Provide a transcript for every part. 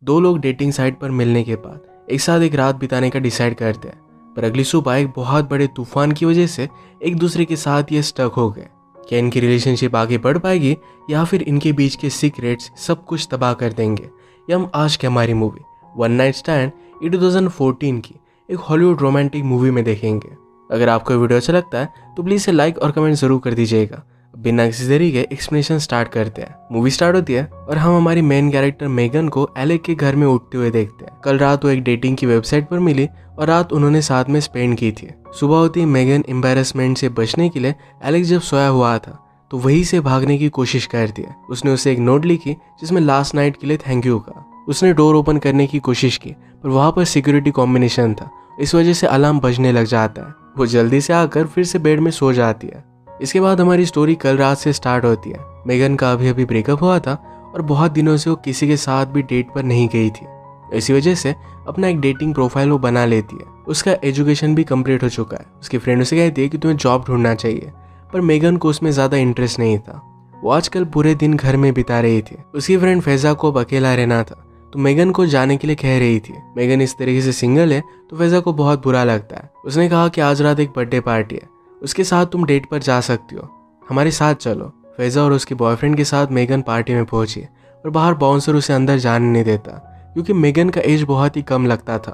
दो लोग dating site पर मिलने के बाद एक साथ एक रात बिताने का डिसाइड करते हैं, पर अगली सुबह एक बहुत बड़े तूफान की वजह से एक दूसरे के साथ ये स्टक हो गए। क्या इनकी रिलेशनशिप आगे बढ़ पाएगी या फिर इनके बीच के सीक्रेट्स सब कुछ तबाह कर देंगे? ये हम आज की हमारी मूवी वन नाइट स्टैंड ये 2014 की एक हॉलीवुड रोमांटिक मूवी में देखेंगे। अगर आपको वीडियो अच्छा लगता है तो प्लीज़ से लाइक और कमेंट जरूर कर दीजिएगा। बिना किसी देरी के एक्सप्लेनेशन स्टार्ट करते हैं। मूवी स्टार्ट होती है और हम हमारी मेन कैरेक्टर मेगन को एलेक के घर में उठते हुए देखते हैं। कल रात वो एक डेटिंग की वेबसाइट पर मिली और रात उन्होंने साथ में स्पेंड की थी। सुबह होती ही मेगन एम्बैरेसमेंट से बचने के लिए एलेक जब सोया हुआ था तो वहीं से भागने की कोशिश करती है। उसने उसे एक नोट लिखी जिसमें लास्ट नाइट के लिए थैंक यू का। उसने डोर ओपन करने की कोशिश की पर वहाँ पर सिक्योरिटी कॉम्बिनेशन था, इस वजह से अलार्म बजने लग जाता है। वो जल्दी से आकर फिर से बेड में सो जाती है। इसके बाद हमारी स्टोरी कल रात से स्टार्ट होती है। मेगन का अभी ब्रेकअप हुआ था और बहुत दिनों से वो किसी के साथ भी डेट पर नहीं गई थी। इसी वजह से अपना एक डेटिंग प्रोफाइल वो बना लेती है। उसका एजुकेशन भी कंप्लीट हो चुका है। उसकी फ्रेंड उसे कहती है कि तुम्हें जॉब ढूंढना चाहिए, पर मेगन को उसमें ज़्यादा इंटरेस्ट नहीं था। वो आजकल पूरे दिन घर में बिता रही थी। उसकी फ्रेंड फैज़ा को अब अकेला रहना था तो मेगन को जाने के लिए कह रही थी। मेगन इस तरीके से सिंगल है तो फैज़ा को बहुत बुरा लगता है। उसने कहा कि आज रात एक बर्थडे पार्टी है, उसके साथ तुम डेट पर जा सकती हो, हमारे साथ चलो। फैज़ा और उसके बॉयफ्रेंड के साथ मेगन पार्टी में पहुंची और बाहर बाउंसर उसे अंदर जाने नहीं देता क्योंकि मेगन का एज बहुत ही कम लगता था।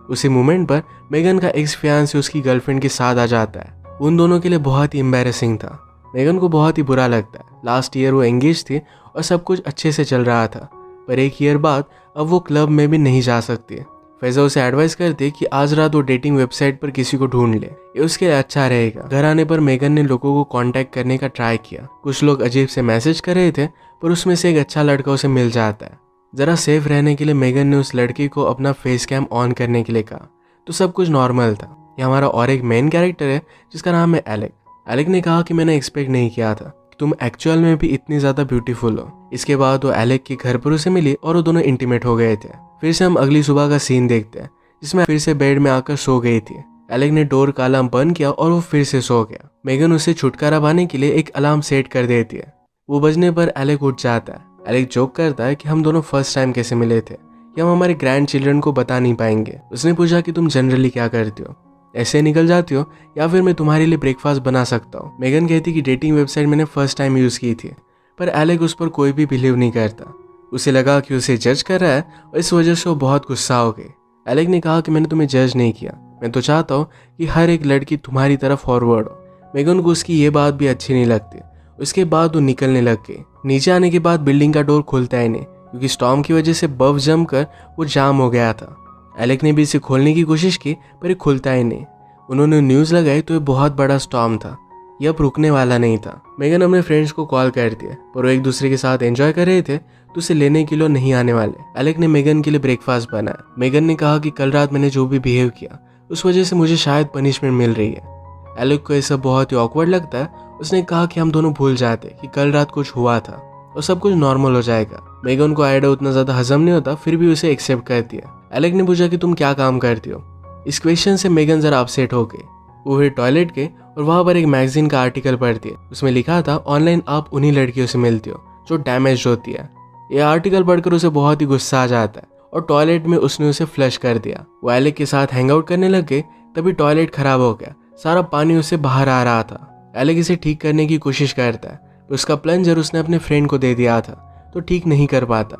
उसी मोमेंट पर मेगन का एक्स फियांसे उसकी गर्लफ्रेंड के साथ आ जाता है। उन दोनों के लिए बहुत ही एम्बैरेसिंग था। मेगन को बहुत ही बुरा लगता है। लास्ट ईयर वो एंगेज थी और सब कुछ अच्छे से चल रहा था, पर एक ईयर बाद अब वो क्लब में भी नहीं जा सकती। फैज़ा उसे एडवाइस करती कि आज रात वो डेटिंग वेबसाइट पर किसी को ढूंढ ले, ये उसके लिए अच्छा रहेगा। घर आने पर मेगन ने लोगों को कांटेक्ट करने का ट्राई किया। कुछ लोग अजीब से मैसेज कर रहे थे पर उसमें से एक अच्छा लड़का उसे मिल जाता है। ज़रा सेफ रहने के लिए मेगन ने उस लड़के को अपना फेस कैम ऑन करने के लिए कहा तो सब कुछ नॉर्मल था। ये हमारा और एक मेन कैरेक्टर है जिसका नाम है एलेक। एलेक ने कहा कि मैंने एक्सपेक्ट नहीं किया था कि तुम एक्चुअल में भी इतनी ज़्यादा ब्यूटीफुल हो। इसके बाद वो एलेक के घर पर उसे मिली और वो दोनों इंटीमेट हो गए थे। फिर से हम अगली सुबह का सीन देखते हैं जिसमें फिर से बेड में आकर सो गई थी। एलेक ने डोर का अलार्म बंद किया और वो फिर से सो गया। मेगन उसे छुटकारा पाने के लिए एक अलार्म सेट कर देती है। वो बजने पर एलेक उठ जाता है। एलेक जोक करता है कि हम दोनों फर्स्ट टाइम कैसे मिले थे, कि हम हमारे ग्रैंड चिल्ड्रन को बता नहीं पाएंगे। उसने पूछा कि तुम जनरली क्या करती हो, ऐसे निकल जाती हो या फिर मैं तुम्हारे लिए ब्रेकफास्ट बना सकता हूँ। मेगन कहती कि डेटिंग वेबसाइट मैंने फर्स्ट टाइम यूज़ की थी, पर एलेक उस पर कोई भी बिलीव नहीं करता। उसे लगा कि उसे जज कर रहा है और इस वजह से वो बहुत गुस्सा हो गई। एलेक ने कहा कि मैंने तुम्हें जज नहीं किया, मैं तो चाहता हूँ कि हर एक लड़की तुम्हारी तरफ फॉरवर्ड हो। मेगन को उसकी ये बात भी अच्छी नहीं लगती। उसके बाद वो निकलने लग गई। नीचे आने के बाद बिल्डिंग का डोर खुलता ही नहीं क्योंकि स्टॉर्म की वजह से बर्फ जम कर वो जाम हो गया था। एलेक ने भी इसे खोलने की कोशिश की पर ये खुलता ही नहीं। उन्होंने न्यूज़ लगाई तो ये बहुत बड़ा स्टॉर्म था, यह अब रुकने वाला नहीं था। मेगन अपने फ्रेंड्स को कॉल कर दिया पर वो एक दूसरे के साथ एंजॉय कर रहे थे तो उसे लेने के लिए नहीं आने वाले। एलेक ने मेगन के लिए ब्रेकफास्ट बनाया। मेगन ने कहा कि कल रात मैंने जो भी बिहेव किया उस वजह से मुझे शायद पनिशमेंट मिल रही है। एलेक को ये सब बहुत ही ऑकवर्ड लगता है। उसने कहा कि हम दोनों भूल जाते कि कल रात कुछ हुआ था और सब कुछ नॉर्मल हो जाएगा। मेगन को आइडिया उतना ज़्यादा हजम नहीं होता फिर भी उसे एक्सेप्ट करती है। एलेक ने पूछा कि तुम क्या काम करती हो। इस क्वेश्चन से मेगन ज़रा अपसेट हो गई। वो फिर टॉयलेट गई और वहाँ पर एक मैगजीन का आर्टिकल पढ़ती है। उसमें लिखा था ऑनलाइन आप उन्हीं लड़कियों से मिलती हो जो डैमेज होती है। ये आर्टिकल पढ़कर उसे बहुत ही गुस्सा आ जाता है और टॉयलेट में उसने उसे फ्लश कर दिया। वो एलेक के साथ हैंग आउट करने लग गए तभी टॉयलेट खराब हो गया। सारा पानी उससे बाहर आ रहा था। एलेक इसे ठीक करने की कोशिश करता है, उसका प्लंजर उसने अपने फ्रेंड को दे दिया था तो ठीक नहीं कर पाता।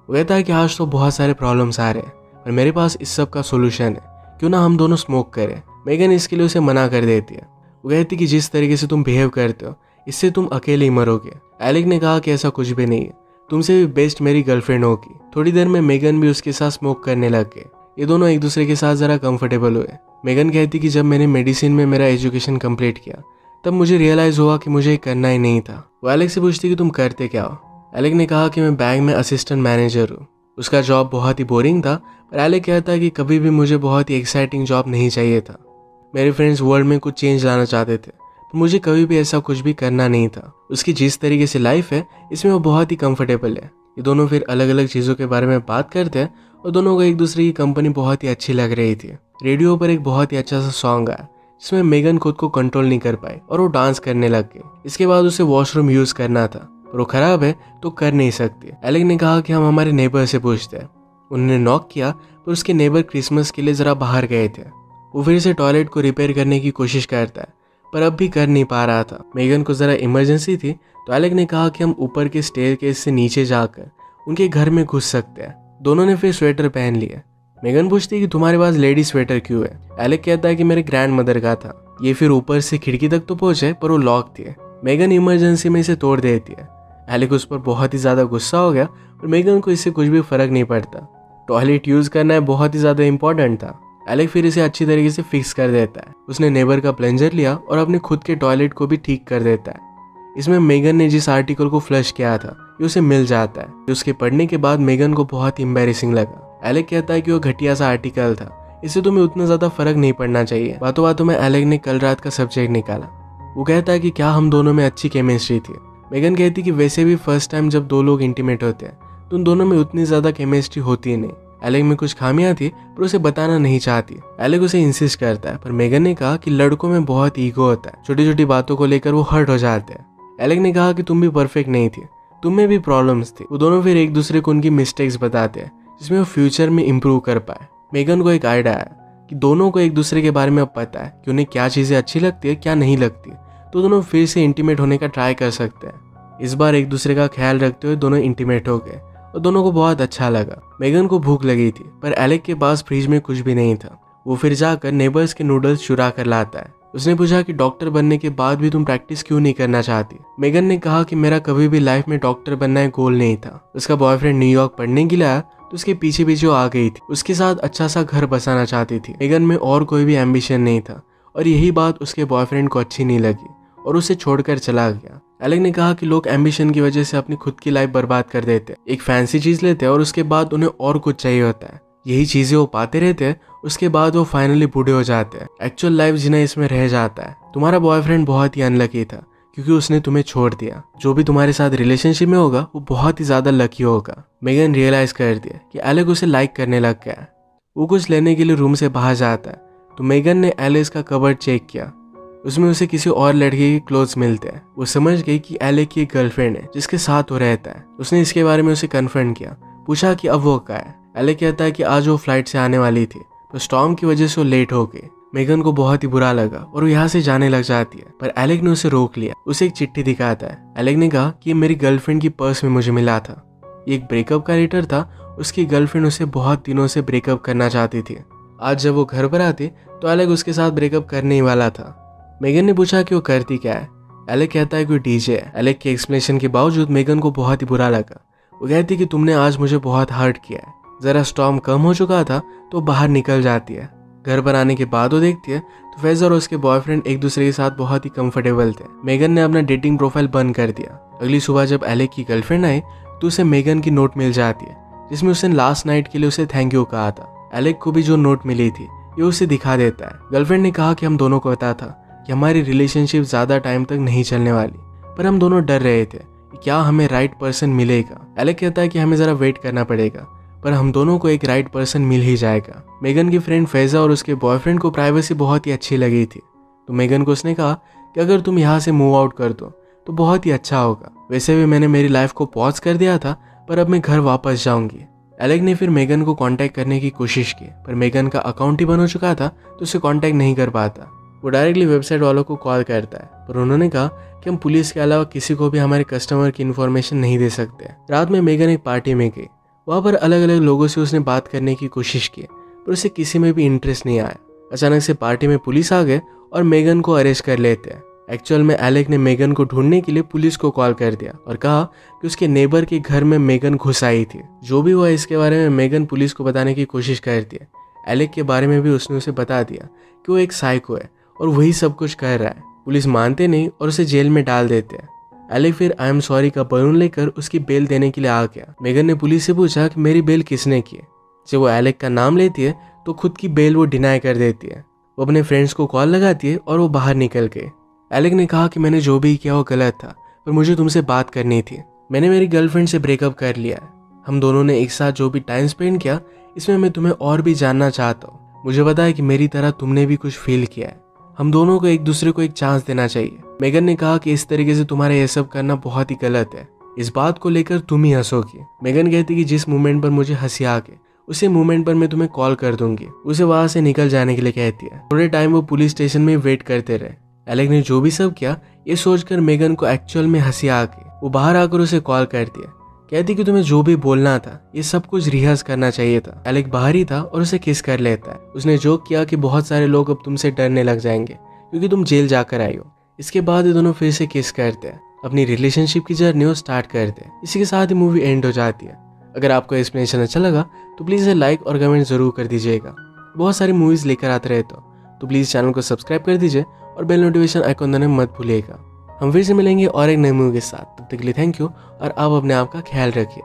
वो कहता है कि आज तो बहुत सारे प्रॉब्लम्स आ रहे हैं और मेरे पास इस सब का सोल्यूशन है, क्यों ना हम दोनों स्मोक करें। मेगन इसके लिए उसे मना कर देती है। वो कहती कि जिस तरीके से तुम बिहेव करते हो इससे तुम अकेले ही मरोगे। एलेक ने कहा कि ऐसा कुछ भी नहीं है, तुमसे भी बेस्ट मेरी गर्लफ्रेंड होगी। थोड़ी देर में मेगन भी उसके साथ स्मोक करने लग गए। ये दोनों एक दूसरे के साथ ज़रा कंफर्टेबल हुए। मेगन कहती कि जब मैंने मेडिसिन में मेरा एजुकेशन कंप्लीट किया तब मुझे रियलाइज़ हुआ कि मुझे करना ही नहीं था। वो एलेक से पूछती कि तुम करते क्या हो। एलेक ने कहा कि मैं बैंक में असिस्टेंट मैनेजर हूँ। उसका जॉब बहुत ही बोरिंग था, पर एलेक कहता है कि कभी भी मुझे बहुत ही एक्साइटिंग जॉब नहीं चाहिए था। मेरे फ्रेंड्स वर्ल्ड में कुछ चेंज लाना चाहते थे पर मुझे कभी भी ऐसा कुछ भी करना नहीं था। उसकी जिस तरीके से लाइफ है इसमें वो बहुत ही कंफर्टेबल है। ये दोनों फिर अलग अलग चीज़ों के बारे में बात करते हैं और दोनों को एक दूसरे की कंपनी बहुत ही अच्छी लग रही थी। रेडियो पर एक बहुत ही अच्छा सा सॉन्ग आया जिसमें मेगन खुद को कंट्रोल नहीं कर पाई और वो डांस करने लग गई। इसके बाद उसे वॉशरूम यूज़ करना था पर वो खराब है तो कर नहीं सकती। एलेक ने कहा कि हम हमारे नेबर से पूछते हैं। उन्होंने नॉक किया पर उसके नेबर क्रिसमस के लिए ज़रा बाहर गए थे। वो फिर से टॉयलेट को रिपेयर करने की कोशिश करता है पर अब भी कर नहीं पा रहा था। मेगन को ज़रा इमरजेंसी थी तो एलेक ने कहा कि हम ऊपर के स्टेयरकेस से नीचे जाकर उनके घर में घुस सकते हैं। दोनों ने फिर स्वेटर पहन लिया। मेगन पूछती है कि तुम्हारे पास लेडी स्वेटर क्यों है। एलेक कहता है कि मेरे ग्रैंड मदर का था। ये फिर ऊपर से खिड़की तक तो पहुंचे पर वो लॉक थी। मेगन इमरजेंसी में इसे तोड़ देती है। एलेक उस पर बहुत ही ज़्यादा गुस्सा हो गया और मेगन को इससे कुछ भी फर्क नहीं पड़ता। टॉयलेट यूज़ करना बहुत ही ज़्यादा इंपॉर्टेंट था। एलेक फिर इसे अच्छी तरीके से फिक्स कर देता है। उसने नेबर का प्लंजर लिया और अपने खुद के टॉयलेट को भी ठीक कर देता है। इसमें मेगन ने जिस आर्टिकल को फ्लश किया था ये उसे मिल जाता है। उसके पढ़ने के बाद मेगन को बहुत ही एम्बैरेसिंग लगा। एलेक कहता है कि वो घटिया सा आर्टिकल था, इससे तुम्हें उतना ज़्यादा फर्क नहीं पड़ना चाहिए। बातों बातों में एलेक ने कल रात का सब्जेक्ट निकाला। वो कहता है कि क्या हम दोनों में अच्छी केमिस्ट्री थी। मेगन कहती कि वैसे भी फर्स्ट टाइम जब दो लोग इंटीमेट होते हैं तो उन दोनों में उतनी ज़्यादा केमिस्ट्री होती नहीं। एलेक में कुछ खामियां थी पर उसे बताना नहीं चाहती। एलेक उसे इंसिस्ट करता है पर मेगन ने कहा कि लड़कों में बहुत ईगो होता है, छोटी छोटी बातों को लेकर वो हर्ट हो जाते हैं। एलेक ने कहा कि तुम भी परफेक्ट नहीं थी, तुम में भी प्रॉब्लम्स थी। वो दोनों फिर एक दूसरे को उनकी मिस्टेक्स बताते हैं जिसमें वो फ्यूचर में इम्प्रूव कर पाए। मेगन को एक आइडिया आया कि दोनों को एक दूसरे के बारे में अब पता है कि उन्हें क्या चीज़ें अच्छी लगती है क्या नहीं लगती, तो दोनों फिर से इंटीमेट होने का ट्राई कर सकते हैं। इस बार एक दूसरे का ख्याल रखते हुए दोनों इंटीमेट हो गए और दोनों को बहुत अच्छा लगा। मेगन को भूख लगी थी पर एलेक के पास फ्रिज में कुछ भी नहीं था। वो फिर जाकर नेबर्स के नूडल्स चुरा कर लाता है। उसने पूछा कि डॉक्टर बनने के बाद भी तुम प्रैक्टिस क्यों नहीं करना चाहती। मेगन ने कहा कि मेरा कभी भी लाइफ में डॉक्टर बनना एक गोल नहीं था। उसका बॉयफ्रेंड न्यूयॉर्क पढ़ने के लिए आया तो उसके पीछे पीछे वो आ गई थी। उसके साथ अच्छा सा घर बसाना चाहती थी। मेगन में और कोई भी एम्बिशन नहीं था और यही बात उसके बॉयफ्रेंड को अच्छी नहीं लगी और उसे छोड़कर चला गया। एलेक ने कहा कि लोग एम्बिशन की वजह से अपनी खुद की लाइफ बर्बाद कर देते हैं। एक फैंसी चीज लेते हैं और उसके बाद उन्हें और कुछ चाहिए होता है। यही चीजें वो पाते रहते हैं, उसके बाद वो फाइनली बूढ़े हो जाते हैं। एक्चुअल लाइफ जीना इसमें रह जाता है। तुम्हारा बॉयफ्रेंड बहुत ही अनलकी था क्योंकि उसने तुम्हें छोड़ दिया। जो भी तुम्हारे साथ रिलेशनशिप में होगा वो बहुत ही ज्यादा लकी होगा। मेगन रियलाइज कर दिया कि एलेक उसे लाइक करने लग गया। वो कुछ लेने के लिए रूम से बाहर जाता है तो मेगन ने एलेक्स का कबर्ड चेक किया। उसमें उसे किसी और लड़के के क्लोथ्स मिलते हैं। वो समझ गई कि एलेक की एक गर्लफ्रेंड है जिसके साथ वो रहता है। उसने इसके बारे में उसे कन्फर्म किया, पूछा कि अब वो कहाँ है। एलेक कहता है कि आज वो फ्लाइट से आने वाली थी पर स्टॉर्म की वजह से वो लेट हो गई। मेगन को बहुत ही बुरा लगा और वो यहाँ से जाने लग जाती है पर एलेक ने उसे रोक लिया। उसे एक चिट्ठी दिखाता है। एलेक ने कहा कि ये मेरी गर्लफ्रेंड की पर्स में मुझे मिला था। ये एक ब्रेकअप का लेटर था। उसकी गर्लफ्रेंड उसे बहुत दिनों से ब्रेकअप करना चाहती थी। आज जब वो घर पर आती तो एलेक उसके साथ ब्रेकअप करने ही वाला था। मेगन ने पूछा कि वो करती क्या है। एलेक कहता है कि वो डीजे है। एलेक के एक्सप्लेनेशन के बावजूद मेगन को बहुत ही बुरा लगा। वो कहती कि तुमने आज मुझे बहुत हर्ट किया है। जरा स्टॉर्म कम हो चुका था तो बाहर निकल जाती है। घर पर आने के बाद वो देखती है तो फेजर और उसके बॉयफ्रेंड एक दूसरे के साथ बहुत ही कंफर्टेबल थे। मेगन ने अपना डेटिंग प्रोफाइल बंद कर दिया। अगली सुबह जब एलेक की गर्लफ्रेंड आई तो उसे मेगन की नोट मिल जाती है जिसमें उसने लास्ट नाइट के लिए उसे थैंक यू कहा था। एलेक को भी जो नोट मिली थी ये उसे दिखा देता है। गर्लफ्रेंड ने कहा कि हम दोनों को पता था कि हमारी रिलेशनशिप ज़्यादा टाइम तक नहीं चलने वाली, पर हम दोनों डर रहे थे कि क्या हमें राइट पर्सन मिलेगा। एलेक कहता है कि हमें ज़रा वेट करना पड़ेगा पर हम दोनों को एक राइट पर्सन मिल ही जाएगा। मेगन की फ्रेंड फैजा और उसके बॉयफ्रेंड को प्राइवेसी बहुत ही अच्छी लगी थी तो मेगन को उसने कहा कि अगर तुम यहाँ से मूव आउट कर दो तो बहुत ही अच्छा होगा। वैसे भी मैंने मेरी लाइफ को पॉज कर दिया था पर अब मैं घर वापस जाऊंगी। एलेक ने फिर मेगन को कांटेक्ट करने की कोशिश की पर मेगन का अकाउंट ही बन हो चुका था तो उसे कांटेक्ट नहीं कर पाता। वो डायरेक्टली वेबसाइट वालों को कॉल करता है पर उन्होंने कहा कि हम पुलिस के अलावा किसी को भी हमारे कस्टमर की इन्फॉर्मेशन नहीं दे सकते। रात में मेगन एक पार्टी में गई। वहाँ पर अलग अलग लोगों से उसने बात करने की कोशिश की पर उसे किसी में भी इंटरेस्ट नहीं आया। अचानक से पार्टी में पुलिस आ गए और मेगन को अरेस्ट कर लेते हैं। एक्चुअल में एलेक ने मेगन को ढूंढने के लिए पुलिस को कॉल कर दिया और कहा कि उसके नेबर के घर में मेगन घुस आई थी। जो भी हुआ इसके बारे में मेगन पुलिस को बताने की कोशिश करती है। एलेक के बारे में भी उसने उसे बता दिया कि वो एक साइको है और वही सब कुछ कर रहा है। पुलिस मानते नहीं और उसे जेल में डाल देते हैं। एलेक फिर आई एम सॉरी का बलून लेकर उसकी बेल देने के लिए आ गया। मेगन ने पुलिस से पूछा कि मेरी बेल किसने की। जब वो एलेक का नाम लेती है तो खुद की बेल वो डिनाई कर देती है। वो अपने फ्रेंड्स को कॉल लगाती है और वो बाहर निकल गए। एलेक ने कहा कि मैंने जो भी किया वो गलत था पर मुझे तुमसे बात करनी थी। मैंने मेरी गर्लफ्रेंड से ब्रेकअप कर लिया है। हम दोनों ने एक साथ जो भी टाइम स्पेंड किया इसमें मैं तुम्हें और भी जानना चाहता हूँ। मुझे पता है कि मेरी तरह तुमने भी कुछ फील किया है। हम दोनों को एक दूसरे को एक चांस देना चाहिए। मेगन ने कहा कि इस तरीके से तुम्हारा यह सब करना बहुत ही गलत है। इस बात को लेकर तुम ही हंसोगी। मेगन कहती कि जिस मोमेंट पर मुझे हंसी आ गई उसे मूवमेंट पर मैं तुम्हें कॉल कर दूंगी। उसे वहां से निकल जाने के लिए कहती है। थोड़े टाइम वो पुलिस स्टेशन में वेट करते रहे। एलेक ने जो भी सब किया ये सोचकर मेगन को एक्चुअल में हंसी आ गई। वो बाहर आकर उसे कॉल करती है, कहती कि तुम्हें जो भी बोलना था ये सब कुछ रिहर्स करना चाहिए था। एलेक बाहर ही था और उसे किस कर लेता है। उसने जोक किया कि बहुत सारे लोग अब तुमसे डरने लग जाएंगे क्योंकि तुम जेल जाकर आई हो। इसके बाद ये दोनों फिर से किस करते हैं, अपनी रिलेशनशिप की जर्नी को स्टार्ट करते हैं। इसी के साथ ही मूवी एंड हो जाती है। अगर आपको एक्सप्लेनेशन अच्छा लगा तो प्लीज़ इसे लाइक और कमेंट जरूर कर दीजिएगा। बहुत सारी मूवीज़ लेकर आते रहे तो प्लीज़ चैनल को सब्सक्राइब कर दीजिए और बेल नोटिफिकेशन आइकॉन दबाना मत भूलिएगा। हम फिर से मिलेंगे और एक नई मूवी के साथ। तब तक के लिए थैंक यू और आप अपने आप का ख्याल रखिए।